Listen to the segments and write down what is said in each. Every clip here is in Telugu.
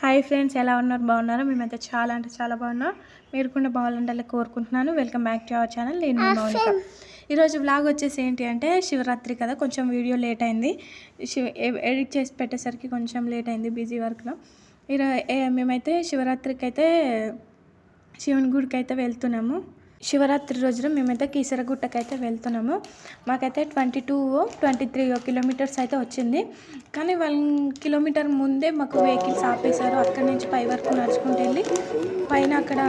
హాయ్ ఫ్రెండ్స్, ఎలా ఉన్నారు? బాగున్నారు? మేమైతే చాలా అంటే చాలా బాగున్నాం. మీరు కూడా బాగుండాలని కోరుకుంటున్నాను. Welcome back to our channel. నేను మౌనిక. ఈరోజు వ్లాగ్ వచ్చేసి ఏంటి అంటే శివరాత్రి కదా, కొంచెం వీడియో లేట్ అయింది. ఎడిట్ చేసి పెట్టేసరికి కొంచెం లేట్ అయింది బిజీ వర్క్లో. మేమైతే శివరాత్రికి అయితే శివుని గుడికి అయితే వెళ్తున్నాము. శివరాత్రి రోజున మేమైతే కీసరగుట్టకు అయితే వెళ్తున్నాము. మాకైతే 23 కిలోమీటర్స్ అయితే వచ్చింది. కానీ 1 కిలోమీటర్ ముందే మాకు వెహికల్స్ ఆపేశారు. అక్కడి నుంచి పై వరకు నడుచుకుంటూ వెళ్ళి పైన అక్కడ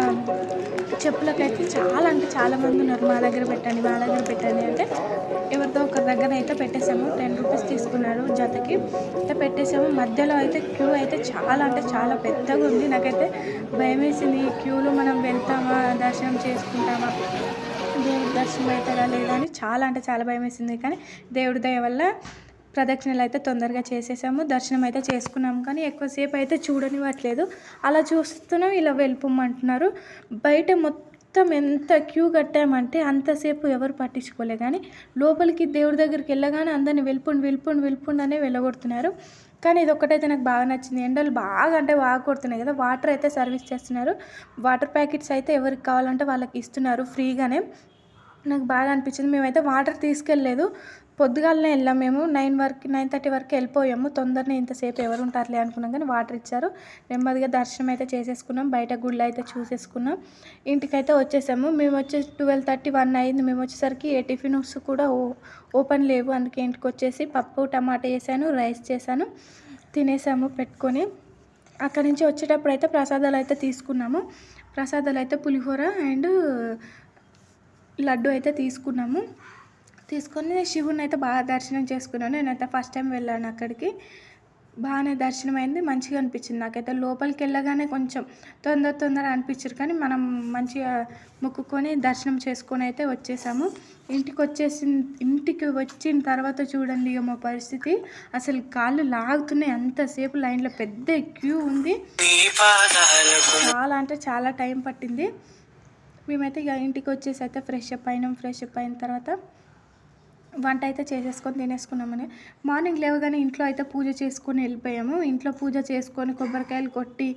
చెప్పులకైతే చాలా అంటే చాలా మంది ఉన్నారు. మా దగ్గర పెట్టండి అంటే ఎవరితో ఒకరి దగ్గర అయితే పెట్టేసాము. 10 రూపీస్ తీసుకున్నారు జతకి అయితే పెట్టేసాము. మధ్యలో అయితే క్యూ అయితే చాలా అంటే చాలా పెద్దగా ఉంది. నాకైతే భయం వేసింది. ఈ క్యూలో మనం వెళ్తామా, దర్శనం చేసుకుంటామా, దేవుడి దర్శనం అవుతుందా లేదా అని చాలా అంటే చాలా భయం వేసింది. కానీ దేవుడి దయ వల్ల ప్రదక్షిణలు అయితే తొందరగా చేసేసాము. దర్శనం అయితే చేసుకున్నాము. కానీ ఎక్కువసేపు అయితే చూడనివ్వట్లేదు. అలా చూస్తున్నాం, ఇలా వెళ్ళిపోమంటున్నారు. బయట మొత్తం ఎంత క్యూ కట్టామంటే అంతసేపు ఎవరు పట్టించుకోలే. కానీ లోపలికి దేవుడి దగ్గరికి వెళ్ళగానే అందరినీ వెళ్ళిపోండి అనే వెళ్ళగొడుతున్నారు. కానీ ఇది ఒక్కటైతే నాకు బాగా నచ్చింది. ఎండలు బాగా అంటే బాగా కొడుతున్నాయి కదా, వాటర్ అయితే సర్వీస్ చేస్తున్నారు. వాటర్ ప్యాకెట్స్ అయితే ఎవరికి కావాలంటే వాళ్ళకి ఇస్తున్నారు ఫ్రీగానే. నాకు బాగా అనిపించింది. మేమైతే వాటర్ తీసుకెళ్ళలేదు, పొద్దుగాలనే వెళ్ళాం. మేము 9:30 వరకు వెళ్ళిపోయాము. తొందరనే ఇంతసేపు ఎవరు ఉంటారులే అనుకున్నాం. కానీ వాటర్ ఇచ్చారు. నెమ్మదిగా దర్శనం అయితే చేసేసుకున్నాం. బయట గుళ్ళు అయితే చూసేసుకున్నాం. ఇంటికైతే వచ్చేసాము. మేము వచ్చే 12:30-1 అయింది. మేము వచ్చేసరికి ఏ టిఫిన్స్ కూడా ఓపెన్ లేవు. అందుకే ఇంటికి వచ్చేసి పప్పు టమాటా వేసాను, రైస్ చేశాను, తినేసాము పెట్టుకొని. అక్కడి నుంచి వచ్చేటప్పుడు అయితే ప్రసాదాలు అయితే తీసుకున్నాము. ప్రసాదాలు అయితే పులిహోర అండ్ లడ్డు అయితే తీసుకున్నాము. తీసుకొని శివుని అయితే బాగా దర్శనం చేసుకున్నాను. నేనైతే ఫస్ట్ టైం వెళ్ళాను అక్కడికి. బాగానే దర్శనం అయింది, మంచిగా అనిపించింది. నాకైతే లోపలికి వెళ్ళగానే కొంచెం తొందర అనిపించారు. కానీ మనం మంచిగా మొక్కుకొని దర్శనం చేసుకొని అయితే వచ్చేసాము. ఇంటికి వచ్చిన తర్వాత చూడండి ఇక మా పరిస్థితి. అసలు కాళ్ళు లాగుతున్నాయి. అంతసేపు లైన్లో పెద్ద క్యూ ఉంది. చాలా అంటే చాలా టైం పట్టింది. మేమైతే ఇక ఇంటికి వచ్చేసి అయితే ఫ్రెష్ అప్ అయిన తర్వాత వంట అయితే చేసేసుకొని తినేసుకున్నామని. మార్నింగ్ లేవగానే ఇంట్లో అయితే పూజ చేసుకొని వెళ్ళిపోయాము. ఇంట్లో పూజ చేసుకొని కొబ్బరికాయలు కొట్టి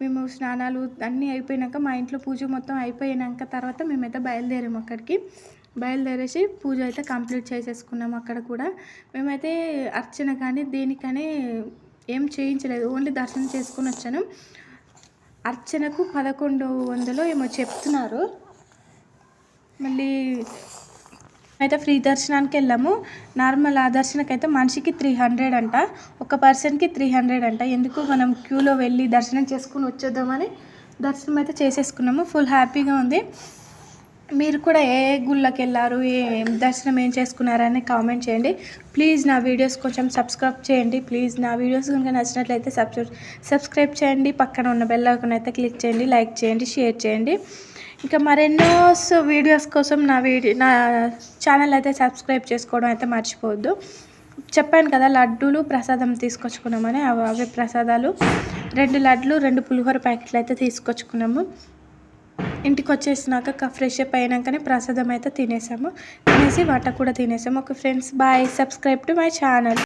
మేము స్నానాలు అన్నీ అయిపోయినాక, మా ఇంట్లో పూజ మొత్తం అయిపోయినాక తర్వాత మేమైతే బయలుదేరాము. అక్కడికి బయలుదేరేసి పూజ అయితే కంప్లీట్ చేసేసుకున్నాము. అక్కడ కూడా మేమైతే అర్చన కానీ దేనికని ఏం చేయించలేదు, ఓన్లీ దర్శనం చేసుకొని వచ్చాను. అర్చనకు 1100 ఏమో చెప్తున్నారు. మళ్ళీ అయితే ఫ్రీ దర్శనానికి వెళ్ళాము. నార్మల్ ఆ దర్శనకి అయితే మనిషికి 300 అంట, ఒక పర్సన్కి 300 అంట. ఎందుకు మనం క్యూలో వెళ్ళి దర్శనం చేసుకుని వచ్చేద్దామని దర్శనం అయితే చేసేసుకున్నాము. ఫుల్ హ్యాపీగా ఉంది. మీరు కూడా ఏ గుళ్ళకి వెళ్ళారు, దర్శనం ఏం చేసుకున్నారని కామెంట్ చేయండి. ప్లీజ్ నా వీడియోస్ కొంచెం సబ్స్క్రైబ్ చేయండి. ప్లీజ్ నా వీడియోస్ కనుక నచ్చినట్లయితే సబ్స్క్రైబ్ చేయండి. పక్కన ఉన్న బెల్ ఐకాన్ అయితే క్లిక్ చేయండి, లైక్ చేయండి, షేర్ చేయండి. ఇంకా మరెన్నో వీడియోస్ కోసం నా ఛానల్ అయితే సబ్స్క్రైబ్ చేసుకోవడం అయితే మర్చిపోవద్దు. చెప్పాను కదా లడ్డూలు ప్రసాదం తీసుకొచ్చుకున్నామని. అవి ప్రసాదాలు 2 లడ్లు 2 పులిహోర ప్యాకెట్లు అయితే తీసుకొచ్చుకున్నాము. ఇంటికి వచ్చేసినాక ఫ్రెష్ అప్ అయినాకనే ప్రసాదం అయితే తినేసి వంట కూడా తినేసాము. Okay friends, bye. Subscribe to my channel.